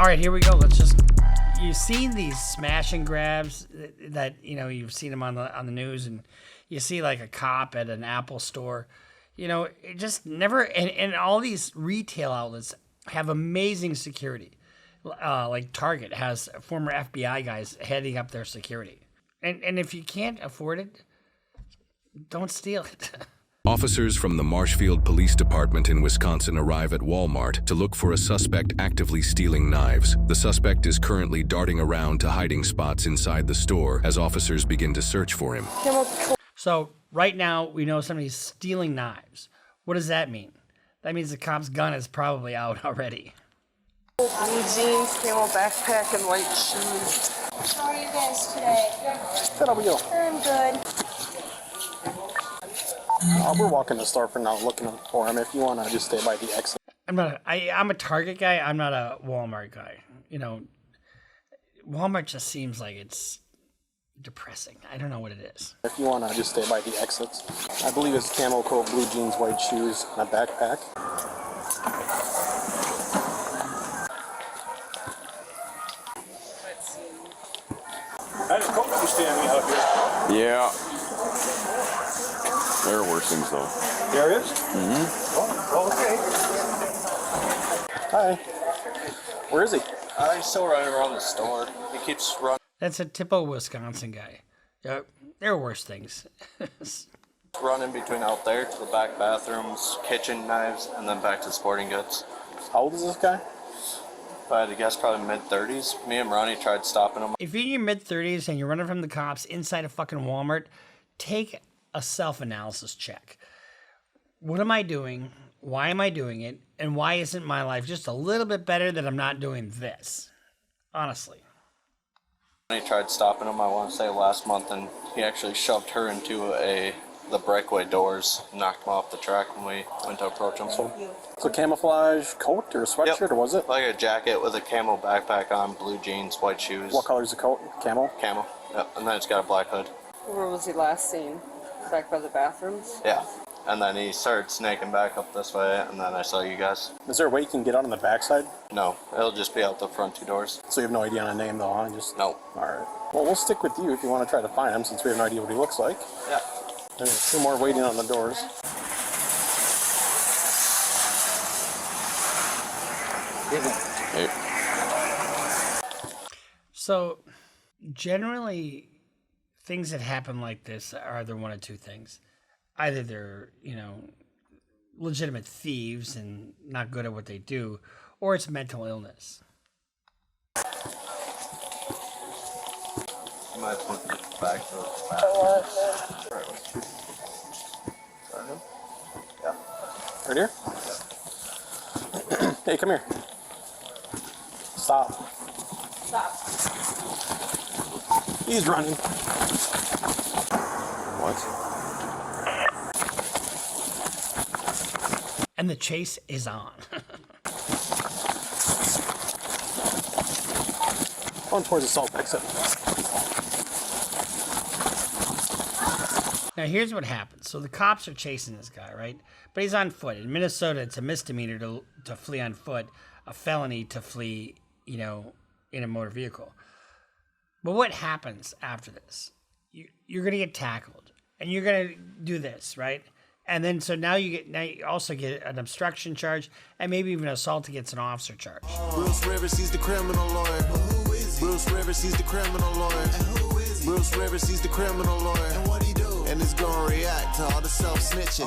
right, here we go. You've seen these smash and grabs that you've seen them on the news, and you see like a cop at an Apple store. It just never. And all these retail outlets have amazing security. Like Target has former FBI guys heading up their security. And if you can't afford it, don't steal it. Officers from the Marshfield Police Department in Wisconsin arrive at Walmart to look for a suspect actively stealing knives. The suspect is currently darting around to hiding spots inside the store as officers begin to search for him. So right now, we know somebody's stealing knives. What does that mean? That means the cop's gun is probably out already. Blue jeans, camel backpack, and white shoes. How are you guys today? Good, how are you? I'm good. We're walking the store for now, looking for him. If you want to just stay by the exit. I'm a Target guy. I'm not a Walmart guy. Walmart just seems like it's depressing. I don't know what it is. If you want to just stay by the exits. I believe it's camel coat, blue jeans, white shoes, and a backpack. How's the coat standing out here? Yeah. There are worse things, though. There is? Mm-hmm. Oh, okay. Hi. Where is he? He's still running around the store. He keeps running. That's a typical Wisconsin guy. There are worse things. Running between out there to the back bathrooms, kitchen knives, and then back to sporting goods. How old is this guy? If I had to guess, probably mid-30s. Me and Ronnie tried stopping him. If you're in your mid-30s and you're running from the cops inside a fucking Walmart, take a self-analysis check. What am I doing? Why am I doing it? And why isn't my life just a little bit better that I'm not doing this? Honestly. He tried stopping him, I want to say, last month, and he actually shoved her into the breakaway doors, knocked him off the track when we went to approach him. So camouflage coat or sweatshirt, Yep. or was it? Like a jacket with a camo backpack on, blue jeans, white shoes. What color is the coat? Camel? Camo. Yep. And then it's got a black hood. Where was he last seen? Back by the bathrooms? Yeah. And then he started snaking back up this way, and then I saw you guys. Is there a way you can get out on the backside? No, it'll just be out the front two doors. So you have no idea on a name though, huh? Just No. Alright. Well, we'll stick with you if you want to try to find him, since we have no idea what he looks like. Yeah. There's two more waiting on the doors. Hey. So, generally, things that happen like this are either one of two things. Either they're, legitimate thieves and not good at what they do, or it's mental illness. You might put it back to the back. Yeah. Right here? Hey, come here. Stop. Stop. He's running. What? And the chase is on. Going towards the salt exit. Now, here's what happens. So the cops are chasing this guy, right? But he's on foot. In Minnesota, it's a misdemeanor to flee on foot, a felony to flee, in a motor vehicle. But what happens after this? You're going to get tackled, and you're going to do this, right? And then so now you also get an obstruction charge, and maybe even assault against an officer charge. Bruce Rivers, he's the criminal lawyer. Bruce Rivers, he's the criminal lawyer. Bruce Rivers, he's the criminal lawyer. And what he do? And he's gonna react to all the self-snitching.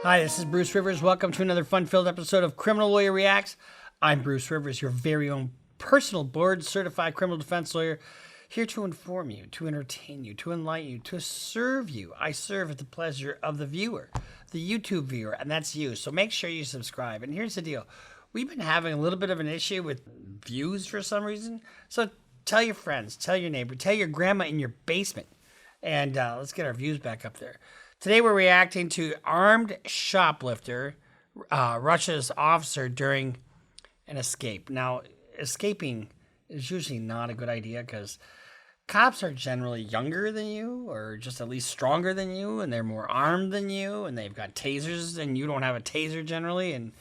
Hi, this is Bruce Rivers. Welcome to another fun-filled episode of Criminal Lawyer Reacts. I'm Bruce Rivers, your very own personal board-certified criminal defense lawyer, here to inform you, to entertain you, to enlighten you, to serve you. I serve at the pleasure of the viewer, the YouTube viewer, and that's you. So make sure you subscribe. And here's the deal. We've been having a little bit of an issue with views for some reason. So tell your friends, tell your neighbor, tell your grandma in your basement. And let's get our views back up there. Today we're reacting to armed shoplifter Russia's officer during an escape. Now, escaping is usually not a good idea because cops are generally younger than you or just at least stronger than you, and they're more armed than you, and they've got tasers and you don't have a taser generally. And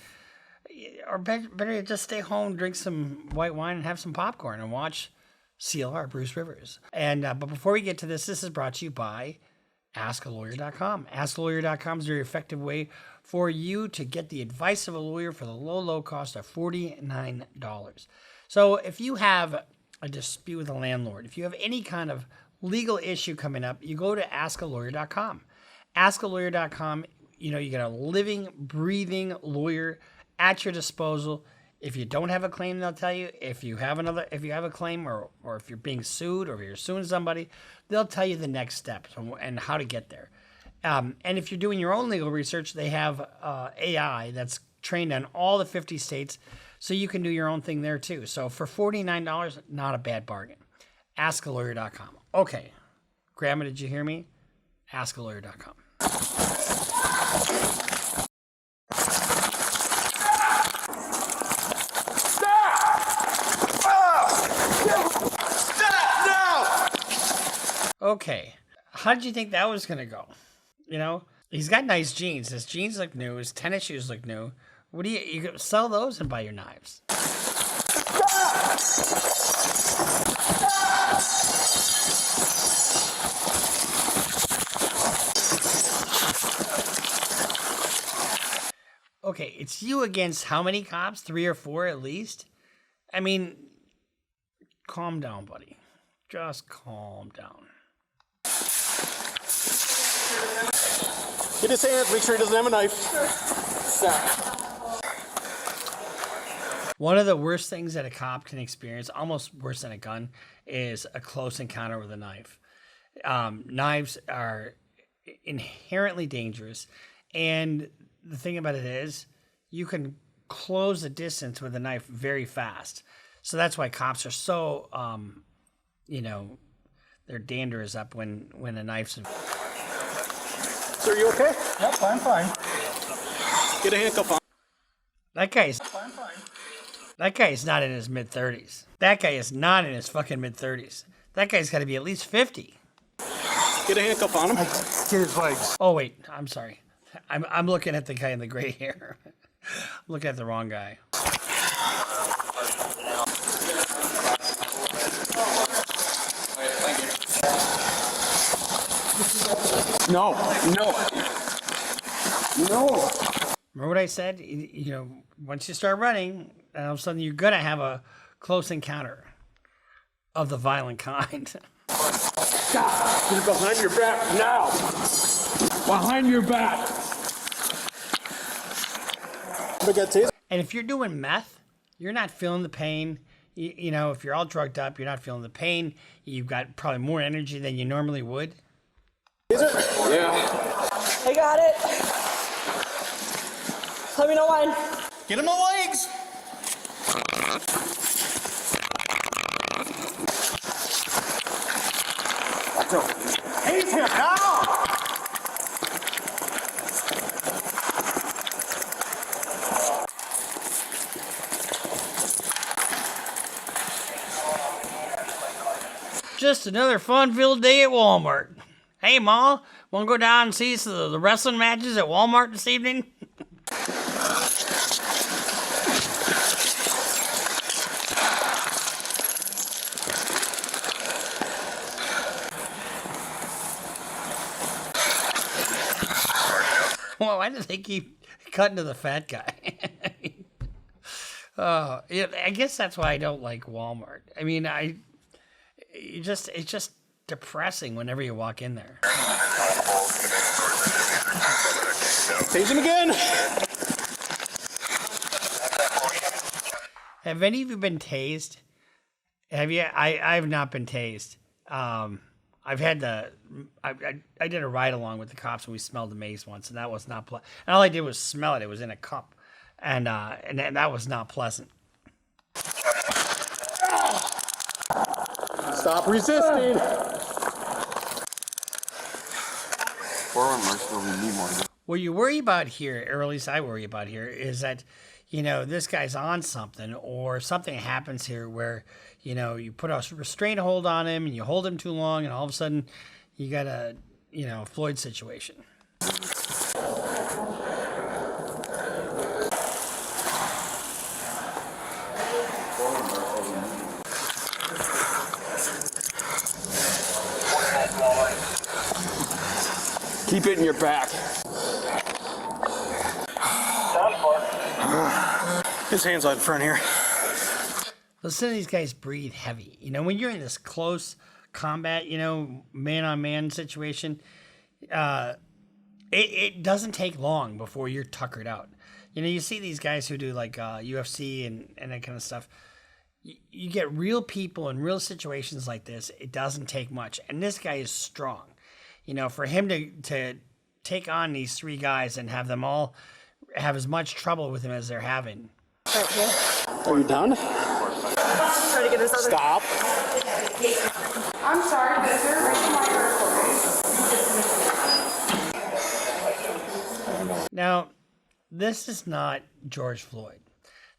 or better yet, just stay home, drink some white wine, and have some popcorn and watch CLR Bruce Rivers. And but before we get to this is brought to you by AskALawyer.com. AskALawyer.com is a very effective way for you to get the advice of a lawyer for the low cost of $49. So if you have a dispute with a landlord, if you have any kind of legal issue coming up, you go to AskALawyer.com. AskALawyer.com, you get a living, breathing lawyer at your disposal. If you don't have a claim, they'll tell you. If you have a claim or if you're being sued or if you're suing somebody, they'll tell you the next steps and how to get there. And if you're doing your own legal research, they have AI that's trained on all the 50 states, so you can do your own thing there too. So for $49, not a bad bargain. AskALawyer.com. Okay, Grandma, did you hear me? AskALawyer.com. Okay, how did you think that was gonna go? He's got nice jeans. His jeans look new. His tennis shoes look new. What do you sell those and buy your knives? Okay, it's you against how many cops? 3 or 4 at least? I mean, calm down, buddy. Just calm down. Get his hands, make sure he doesn't have a knife. One of the worst things that a cop can experience, almost worse than a gun, is a close encounter with a knife. Knives are inherently dangerous, and the thing about it is you can close the distance with a knife very fast. So that's why cops are so, their dander is up when a knife's involved. Sir, you okay? Yep, I'm fine. Get a handcuff on. That guy's I'm fine. That guy is not in his mid-30s. That guy is not in his fucking mid-30s. That guy's got to be at least 50. Get a handcuff on him. Get his legs. Oh, wait. I'm sorry. I'm looking at the guy in the gray hair. I'm looking at the wrong guy. No. Remember what I said? Once you start running, all of a sudden you're going to have a close encounter of the violent kind. Get behind your back now. Behind your back. And if you're doing meth, you're not feeling the pain. If you're all drugged up, you're not feeling the pain. You've got probably more energy than you normally would. Yeah. I got it. Let me know when. Get him the legs. Hate him now. Just another fun-filled day at Walmart. Hey, Ma, want to go down and see the wrestling matches at Walmart this evening? Well, why do they keep cutting to the fat guy? I guess that's why I don't like Walmart. I mean, it's just depressing whenever you walk in there. Tase him again. Have any of you been tased? Have you? I've not been tased. I've had I did a ride along with the cops and we smelled the mace once, and that was not pleasant. And all I did was smell it. It was in a cup, and that was not pleasant. Stop resisting. What you worry about here, or at least I worry about here, is that, this guy's on something, or something happens here where, you put a restraint hold on him and you hold him too long, and all of a sudden you got a, Floyd situation. Keep it in your back. His hands out in front here. Listen to these guys breathe heavy. You know, when you're in this close combat, you know, man-on-man situation, it doesn't take long before you're tuckered out. You know, you see these guys who do like UFC and that kind of stuff. You get real people in real situations like this. It doesn't take much. And this guy is strong. You know, for him to take on these three guys and have them all have as much trouble with him as they're having. Right here. Are you done? Try to get his other. Stop. I'm sorry, but is there a reason why you're Now, this is not George Floyd.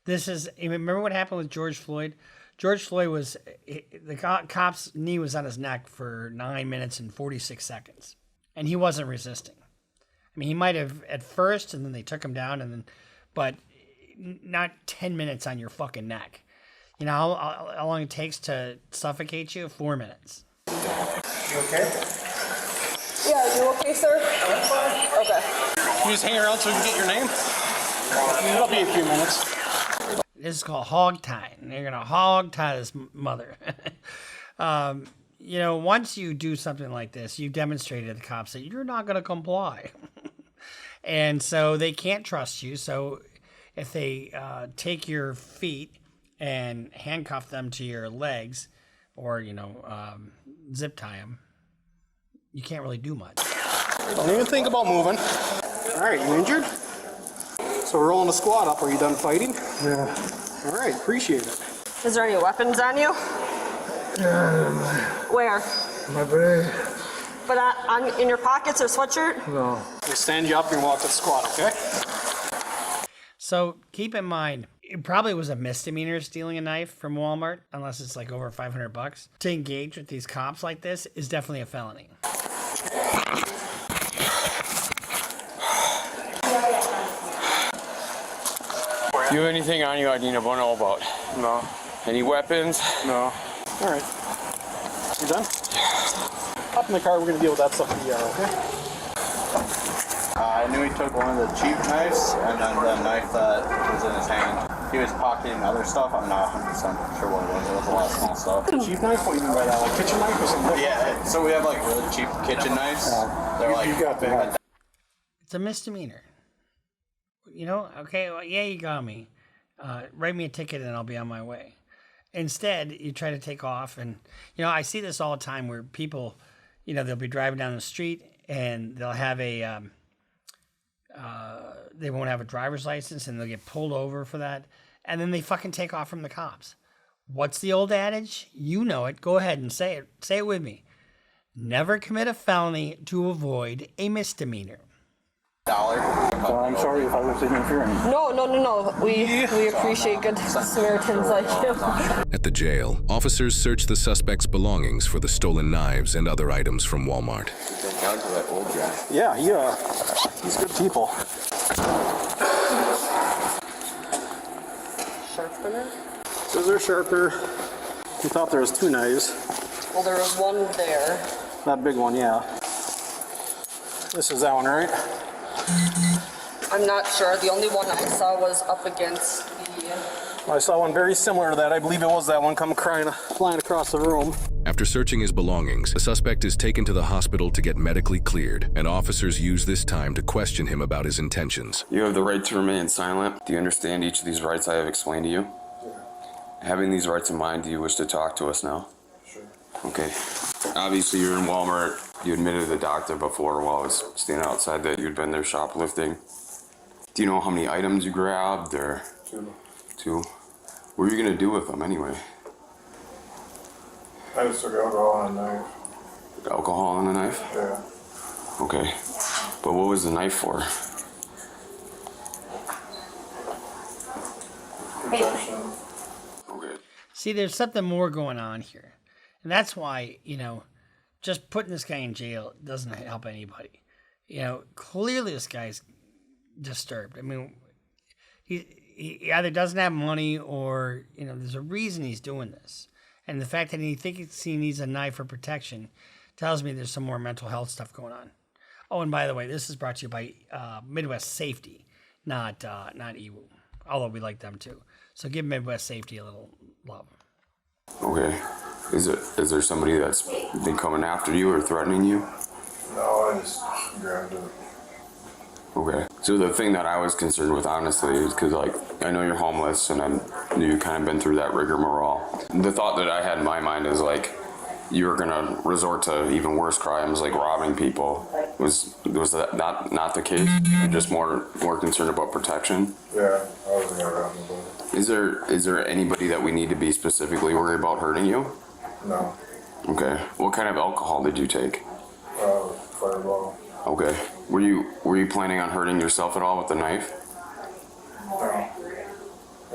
This is, remember what happened with George Floyd? George Floyd was, the cop's knee was on his neck for 9 minutes and 46 seconds. And he wasn't resisting. I mean, he might have at first, and then they took him down, and then, but not 10 minutes on your fucking neck. You know how long it takes to suffocate you? 4 minutes. You okay? Yeah, you okay, sir? Okay. Can you just hang around so we can get your name? It'll be a few minutes. This is called hog tying. They're gonna hog tie this mother. You know, once you do something like this, you demonstrated to the cops that you're not gonna comply, and so they can't trust you. So if they take your feet and handcuff them to your legs, or zip tie them, you can't really do much. Don't even think about moving. All right, you injured? So we're rolling the squad up. Are you done fighting? Yeah. All right, appreciate it. Is there any weapons on you? Where? My brain. But in your pockets or sweatshirt? No. We'll stand you up and walk to the squad, okay? So keep in mind, it probably was a misdemeanor stealing a knife from Walmart, unless it's like over $500. To engage with these cops like this is definitely a felony. You have anything on you I need to know about? No. Any weapons? No. All right. You done? Hop in the car. We're going to deal with that stuff in the yard, okay? I knew he took one of the cheap knives and then the knife that was in his hand. He was pocketing other stuff. I'm not 100% sure what it was. It was a lot of small stuff. Cheap knife? What do you mean by that? Like kitchen knife or something? Yeah, so we have like really cheap kitchen knives. They're like you got that. It's a misdemeanor. You know, okay, well, yeah, you got me. Write me a ticket and I'll be on my way. Instead, you try to take off. And, you know, I see this all the time where people, you know, they'll be driving down the street and they'll have a, they won't have a driver's license and they'll get pulled over for that. And then they fucking take off from the cops. What's the old adage? You know it. Go ahead and say it. Say it with me. Never commit a felony to avoid a misdemeanor. I'm sorry if I was interfering. No. We appreciate good Samaritans like you. At the jail, officers search the suspect's belongings for the stolen knives and other items from Walmart. Down to that old guy. Yeah, he's good people. Sharpener? Scissor, sharpener. We thought there was 2 knives. Well, there was one there. That big one, yeah. This is that one, right? I'm not sure. The only one I saw was up against the... I saw one very similar to that. I believe it was that one come flying across the room. After searching his belongings, the suspect is taken to the hospital to get medically cleared, and officers use this time to question him about his intentions. You have the right to remain silent. Do you understand each of these rights I have explained to you? Having these rights in mind, do you wish to talk to us now? Sure. Okay. Obviously, you're in Walmart. You admitted to the doctor before while I was standing outside that you'd been there shoplifting. Do you know how many items you grabbed, or? 2. What were you gonna do with them anyway? I just took alcohol and a knife. Alcohol and a knife? Yeah. Okay. But what was the knife for? Protection. Okay. See, there's something more going on here. And that's why, you know, just putting this guy in jail doesn't help anybody. You know, clearly this guy's disturbed. I mean, he either doesn't have money or, you know, there's a reason he's doing this. And the fact that he thinks he needs a knife for protection tells me there's some more mental health stuff going on. Oh, and by the way, this is brought to you by Midwest Safety, not EWU, although we like them too. So give Midwest Safety a little love. Okay. Is there somebody that's been coming after you or threatening you? No, I just grabbed it. Okay. So the thing that I was concerned with, honestly, is because, like, I know you're homeless and I knew you kind of been through that rigmarole. The thought that I had in my mind is, like, you were going to resort to even worse crimes, like robbing people. Was that not the case? You're just more concerned about protection? Yeah, I wasn't going to rob nobody. Is there anybody that we need to be specifically worried about hurting you? No. Okay. What kind of alcohol did you take? Fireball. Okay. Were you planning on hurting yourself at all with the knife? No.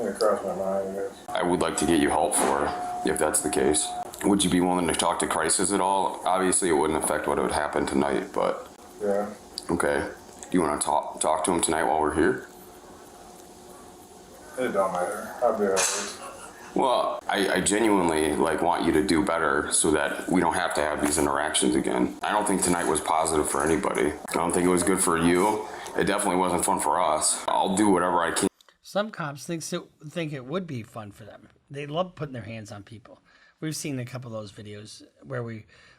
It crossed my mind, I guess. I would like to get you help for it, if that's the case. Would you be willing to talk to Crisis at all? Obviously, it wouldn't affect what would happen tonight, but... Yeah. Okay. Do you want to talk to him tonight while we're here? It don't matter. I'll be alright. Well, I genuinely want you to do better so that we don't have to have these interactions again. I don't think tonight was positive for anybody. I don't think it was good for you. It definitely wasn't fun for us. I'll do whatever I can. Some cops think it would be fun for them. They love putting their hands on people. We've seen a couple of those videos where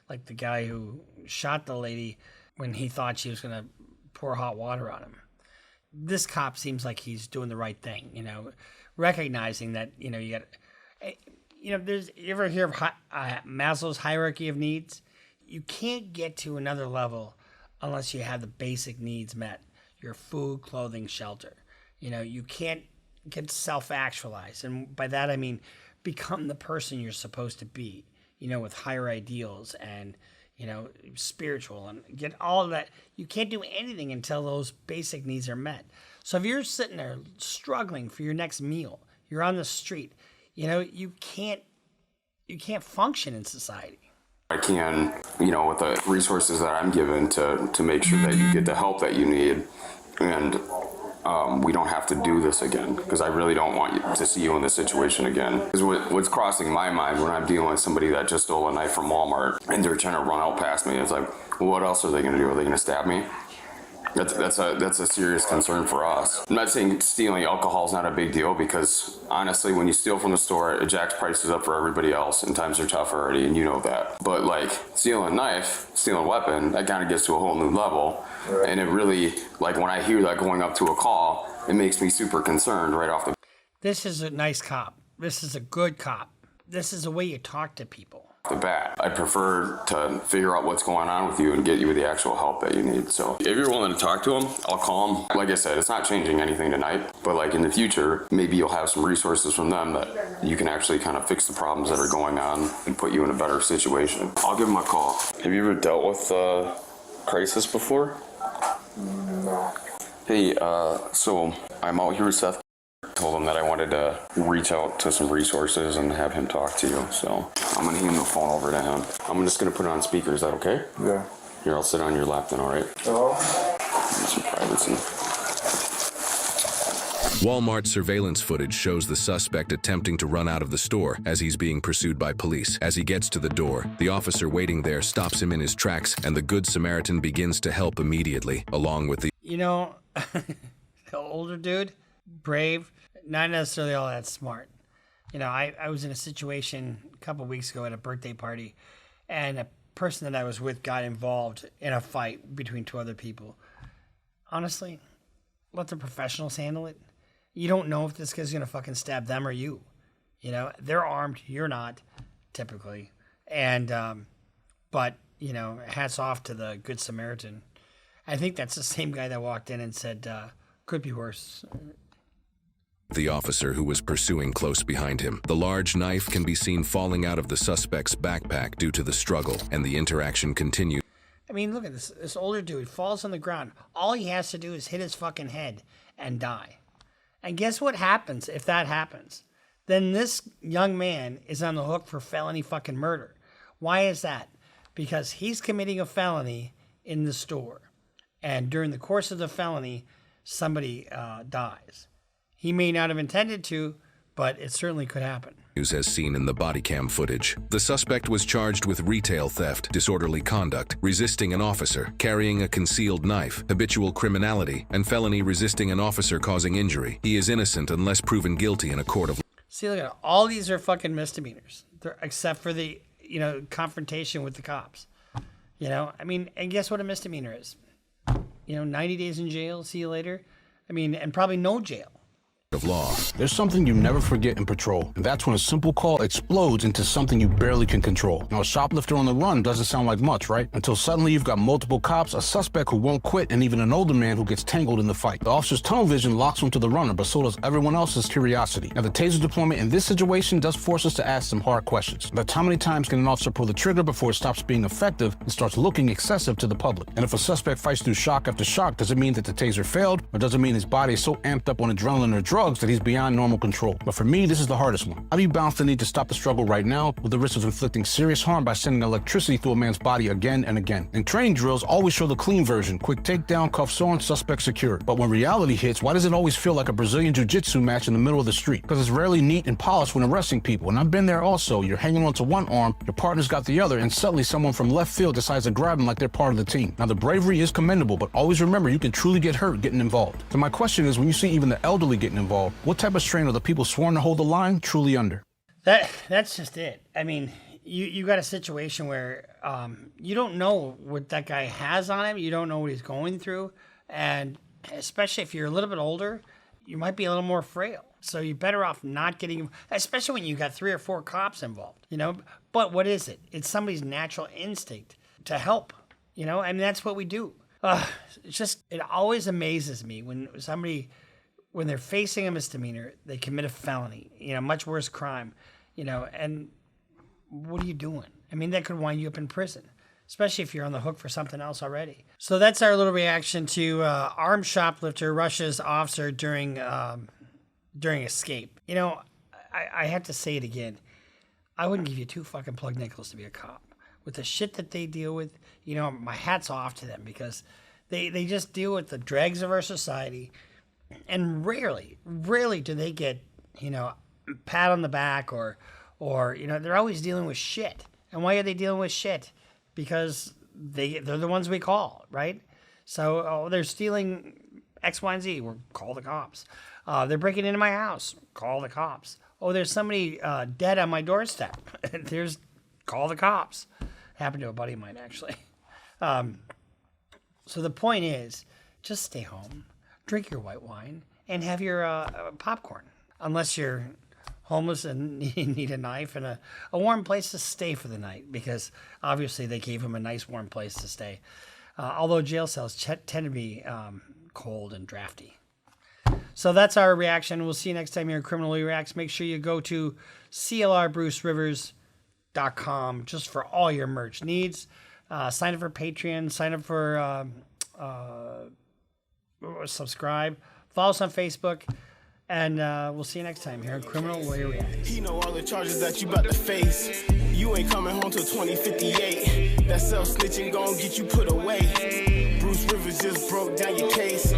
like the guy who shot the lady when he thought she was going to pour hot water on him. This cop seems like he's doing the right thing, recognizing that, you got, you ever hear of Maslow's hierarchy of needs? You can't get to another level unless you have the basic needs met. Your food, clothing, shelter. You can't get self-actualized. And by that, I mean, become the person you're supposed to be, with higher ideals and, spiritual and get all of that. You can't do anything until those basic needs are met. So if you're sitting there struggling for your next meal, you're on the street, you can't function in society. I can, with the resources that I'm given to make sure that you get the help that you need. And we don't have to do this again, because I really don't want you to see you in this situation again. Because what's crossing my mind when I'm dealing with somebody that just stole a knife from Walmart and they're trying to run out past me, it's like, well, what else are they going to do? Are they going to stab me? That's a serious concern for us. I'm not saying stealing alcohol is not a big deal, because honestly, when you steal from the store, it jacks prices up for everybody else, and times are tough already, and you know that. But stealing a knife, stealing a weapon, that kind of gets to a whole new level. Right. And it really, when I hear that going up to a call, it makes me super concerned right off the. This is a nice cop. This is a good cop. This is the way you talk to people. The bat. I prefer to figure out what's going on with you and get you the actual help that you need. So if you're willing to talk to him, I'll call him. Like I said, it's not changing anything tonight, but in the future, maybe you'll have some resources from them that you can actually kind of fix the problems that are going on and put you in a better situation. I'll give him a call. Have you ever dealt with crisis before? No. Hey, so I'm out here with Seth. Told him that I wanted to reach out to some resources and have him talk to you. So I'm going to hand the phone over to him. I'm just going to put it on speaker. Is that okay? Yeah. Here, I'll sit on your lap then, all right? Hello? Some privacy. Walmart surveillance footage shows the suspect attempting to run out of the store as he's being pursued by police. As he gets to the door, the officer waiting there stops him in his tracks, and the Good Samaritan begins to help immediately, along with the... The older dude, brave, not necessarily all that smart. I was in a situation a couple weeks ago at a birthday party, and a person that I was with got involved in a fight between two other people. Honestly, let the professionals handle it. You don't know if this guy's going to fucking stab them or you. They're armed, you're not, typically. And, but, hats off to the Good Samaritan. I think that's the same guy that walked in and said, could be worse. The officer who was pursuing close behind him. The large knife can be seen falling out of the suspect's backpack due to the struggle, and the interaction continues. I mean, look at this. This older dude falls on the ground. All he has to do is hit his fucking head and die. And guess what happens if that happens? Then this young man is on the hook for felony fucking murder. Why is that? Because he's committing a felony in the store. And during the course of the felony, somebody dies. He may not have intended to, but it certainly could happen. As seen in the body cam footage. The suspect was charged with retail theft, disorderly conduct, resisting an officer, carrying a concealed knife, habitual criminality, and felony resisting an officer causing injury. He is innocent unless proven guilty in a court of law. See, look at it. All these are fucking misdemeanors, except for the, confrontation with the cops. I mean, and guess what a misdemeanor is? 90 days in jail, see you later. I mean, and probably no jail. Of law. There's something you never forget in patrol, and that's when a simple call explodes into something you barely can control. Now, a shoplifter on the run doesn't sound like much, right? Until suddenly you've got multiple cops, a suspect who won't quit, and even an older man who gets tangled in the fight. The officer's tunnel vision locks onto the runner, but so does everyone else's curiosity. Now, the taser deployment in this situation does force us to ask some hard questions. But how many times can an officer pull the trigger before it stops being effective and starts looking excessive to the public? And if a suspect fights through shock after shock, does it mean that the taser failed, or does it mean his body is so amped up on adrenaline or drugs that he's beyond normal control? But for me, this is the hardest one. How do you balance the need to stop the struggle right now with the risk of inflicting serious harm by sending electricity through a man's body again and again? And training drills always show the clean version: quick takedown, cuffs on, suspect secured. But when reality hits, why does it always feel like a Brazilian jiu-jitsu match in the middle of the street? Because it's rarely neat and polished when arresting people. And I've been there also. You're hanging onto one arm, your partner's got the other, and suddenly someone from left field decides to grab them like they're part of the team. Now, the bravery is commendable, but always remember you can truly get hurt getting involved. So my question is, when you see even the elderly getting involved, what type of strain are the people sworn to hold the line truly under? That's just it. I mean, you got a situation where you don't know what that guy has on him. You don't know what he's going through. And especially if you're a little bit older, you might be a little more frail. So you're better off not getting, especially when you got 3 or 4 cops involved, But what is it? It's somebody's natural instinct to help, and that's what we do. It always amazes me when they're facing a misdemeanor, they commit a felony, much worse crime, and what are you doing? I mean, that could wind you up in prison, especially if you're on the hook for something else already. So that's our little reaction to armed shoplifter rushes officer during escape. I have to say it again. I wouldn't give you 2 fucking plug nickels to be a cop. With the shit that they deal with, my hat's off to them, because they just deal with the dregs of our society. And rarely do they get, pat on the back or they're always dealing with shit. And why are they dealing with shit? Because they're the ones we call, right? So, they're stealing X, Y, and Z. We'll call the cops. They're breaking into my house. Call the cops. Oh, there's somebody dead on my doorstep. Call the cops. Happened to a buddy of mine, actually. So the point is, just stay home. Drink your white wine, and have your popcorn. Unless you're homeless and you need a knife and a warm place to stay for the night, because obviously they gave him a nice warm place to stay. Although jail cells tend to be cold and drafty. So that's our reaction. We'll see you next time here in Criminal Reacts. Make sure you go to CLRBruceRivers.com just for all your merch needs. Sign up for Patreon. Sign up for... subscribe, follow us on Facebook, and we'll see you next time here on Criminal Lawyer Reacts. He know all the charges that you about to face. You ain't coming home till 2058. That self-snitching gon' get you put away. Bruce Rivers just broke down your case.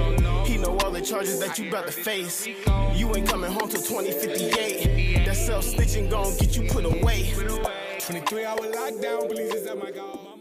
He know all the charges that you about to face. You ain't coming home till 2058. That self-snitching gon' get you put away. 23-hour lockdown, police is at my god.